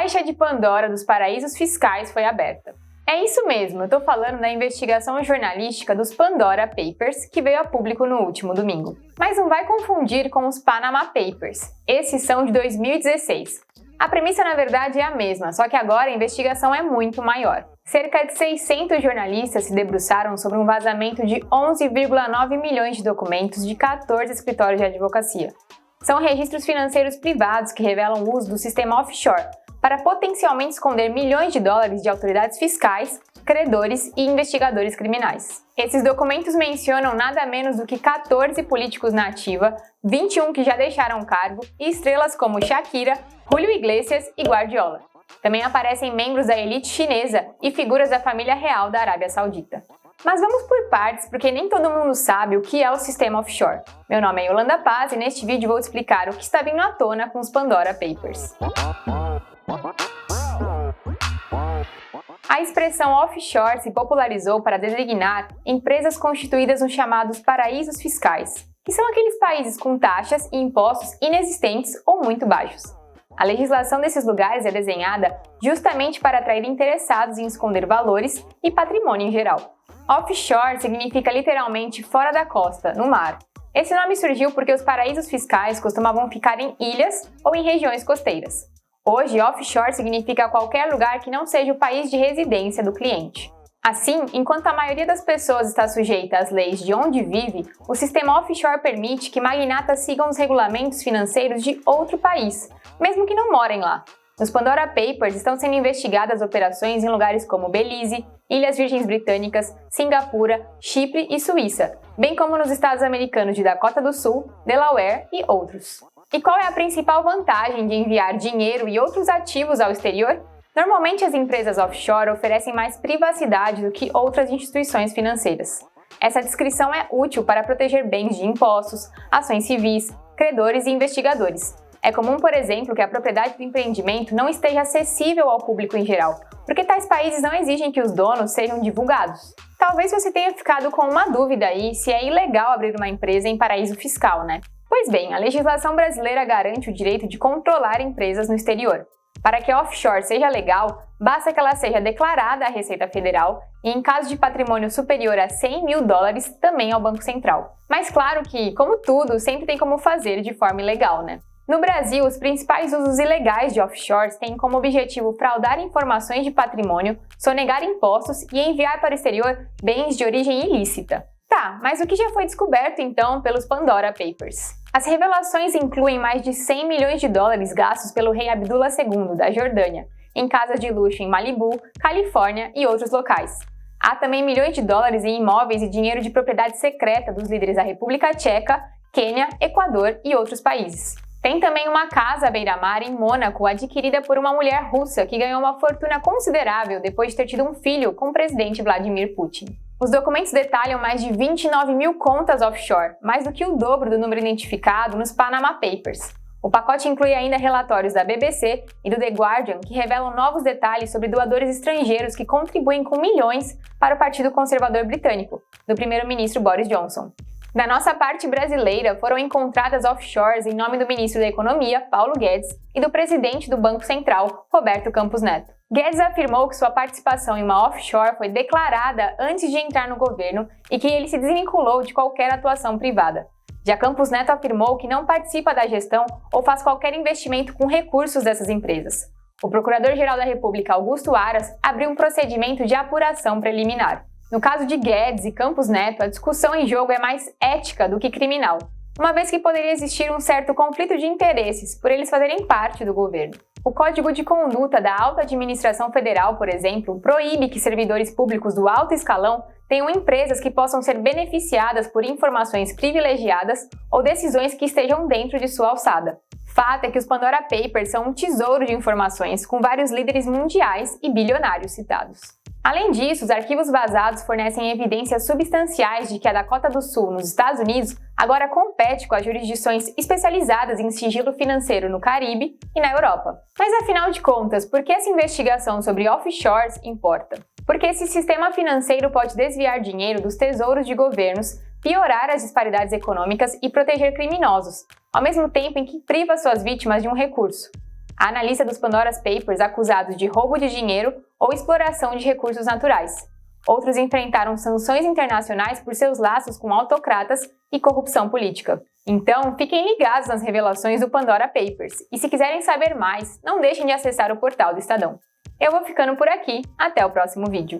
caixa de Pandora dos paraísos fiscais foi aberta. É isso mesmo, eu tô falando da investigação jornalística dos Pandora Papers, que veio a público no último domingo. Mas não vai confundir com os Panama Papers. Esses são de 2016. A premissa, na verdade, é a mesma, só que agora a investigação é muito maior. Cerca de 600 jornalistas se debruçaram sobre um vazamento de 11,9 milhões de documentos de 14 escritórios de advocacia. São registros financeiros privados que revelam o uso do sistema offshore para potencialmente esconder milhões de dólares de autoridades fiscais, credores e investigadores criminais. Esses documentos mencionam nada menos do que 14 políticos na ativa, 21 que já deixaram o cargo e estrelas como Shakira, Julio Iglesias e Guardiola. Também aparecem membros da elite chinesa e figuras da família real da Arábia Saudita. Mas vamos por partes, porque nem todo mundo sabe o que é o sistema offshore. Meu nome é Yolanda Paz e neste vídeo vou explicar o que está vindo à tona com os Pandora Papers. A expressão offshore se popularizou para designar empresas constituídas nos chamados paraísos fiscais, que são aqueles países com taxas e impostos inexistentes ou muito baixos. A legislação desses lugares é desenhada justamente para atrair interessados em esconder valores e patrimônio em geral. Offshore significa literalmente fora da costa, no mar. Esse nome surgiu porque os paraísos fiscais costumavam ficar em ilhas ou em regiões costeiras. Hoje, offshore significa qualquer lugar que não seja o país de residência do cliente. Assim, enquanto a maioria das pessoas está sujeita às leis de onde vive, o sistema offshore permite que magnatas sigam os regulamentos financeiros de outro país, mesmo que não morem lá. Nos Pandora Papers estão sendo investigadas operações em lugares como Belize, Ilhas Virgens Britânicas, Singapura, Chipre e Suíça, bem como nos estados americanos de Dakota do Sul, Delaware e outros. E qual é a principal vantagem de enviar dinheiro e outros ativos ao exterior? Normalmente as empresas offshore oferecem mais privacidade do que outras instituições financeiras. Essa descrição é útil para proteger bens de impostos, ações civis, credores e investigadores. É comum, por exemplo, que a propriedade do empreendimento não esteja acessível ao público em geral, porque tais países não exigem que os donos sejam divulgados. Talvez você tenha ficado com uma dúvida aí se é ilegal abrir uma empresa em paraíso fiscal, né? Pois bem, a legislação brasileira garante o direito de controlar empresas no exterior. Para que a offshore seja legal, basta que ela seja declarada à Receita Federal e, em caso de patrimônio superior a 100 mil dólares, também ao Banco Central. Mas claro que, como tudo, sempre tem como fazer de forma ilegal, né? No Brasil, os principais usos ilegais de offshores têm como objetivo fraudar informações de patrimônio, sonegar impostos e enviar para o exterior bens de origem ilícita. Tá, mas o que já foi descoberto então pelos Pandora Papers? As revelações incluem mais de 100 milhões de dólares gastos pelo rei Abdullah II, da Jordânia, em casas de luxo em Malibu, Califórnia e outros locais. Há também milhões de dólares em imóveis e dinheiro de propriedade secreta dos líderes da República Tcheca, Quênia, Equador e outros países. Tem também uma casa à beira-mar em Mônaco, adquirida por uma mulher russa que ganhou uma fortuna considerável depois de ter tido um filho com o presidente Vladimir Putin. Os documentos detalham mais de 29 mil contas offshore, mais do que o dobro do número identificado nos Panama Papers. O pacote inclui ainda relatórios da BBC e do The Guardian que revelam novos detalhes sobre doadores estrangeiros que contribuem com milhões para o Partido Conservador Britânico, do primeiro-ministro Boris Johnson. Da nossa parte brasileira, foram encontradas offshores em nome do ministro da Economia, Paulo Guedes, e do presidente do Banco Central, Roberto Campos Neto. Guedes afirmou que sua participação em uma offshore foi declarada antes de entrar no governo e que ele se desvinculou de qualquer atuação privada. Já Campos Neto afirmou que não participa da gestão ou faz qualquer investimento com recursos dessas empresas. O Procurador-Geral da República, Augusto Aras, abriu um procedimento de apuração preliminar. No caso de Guedes e Campos Neto, a discussão em jogo é mais ética do que criminal, uma vez que poderia existir um certo conflito de interesses por eles fazerem parte do governo. O Código de Conduta da Alta Administração Federal, por exemplo, proíbe que servidores públicos do alto escalão tenham empresas que possam ser beneficiadas por informações privilegiadas ou decisões que estejam dentro de sua alçada. Fato é que os Pandora Papers são um tesouro de informações com vários líderes mundiais e bilionários citados. Além disso, os arquivos vazados fornecem evidências substanciais de que a Dakota do Sul, nos Estados Unidos, agora compete com as jurisdições especializadas em sigilo financeiro no Caribe e na Europa. Mas afinal de contas, por que essa investigação sobre offshores importa? Porque esse sistema financeiro pode desviar dinheiro dos tesouros de governos, piorar as disparidades econômicas e proteger criminosos, ao mesmo tempo em que priva suas vítimas de um recurso. Há na lista dos Pandora Papers acusados de roubo de dinheiro ou exploração de recursos naturais. Outros enfrentaram sanções internacionais por seus laços com autocratas e corrupção política. Então, fiquem ligados nas revelações do Pandora Papers e se quiserem saber mais, não deixem de acessar o portal do Estadão. Eu vou ficando por aqui, até o próximo vídeo.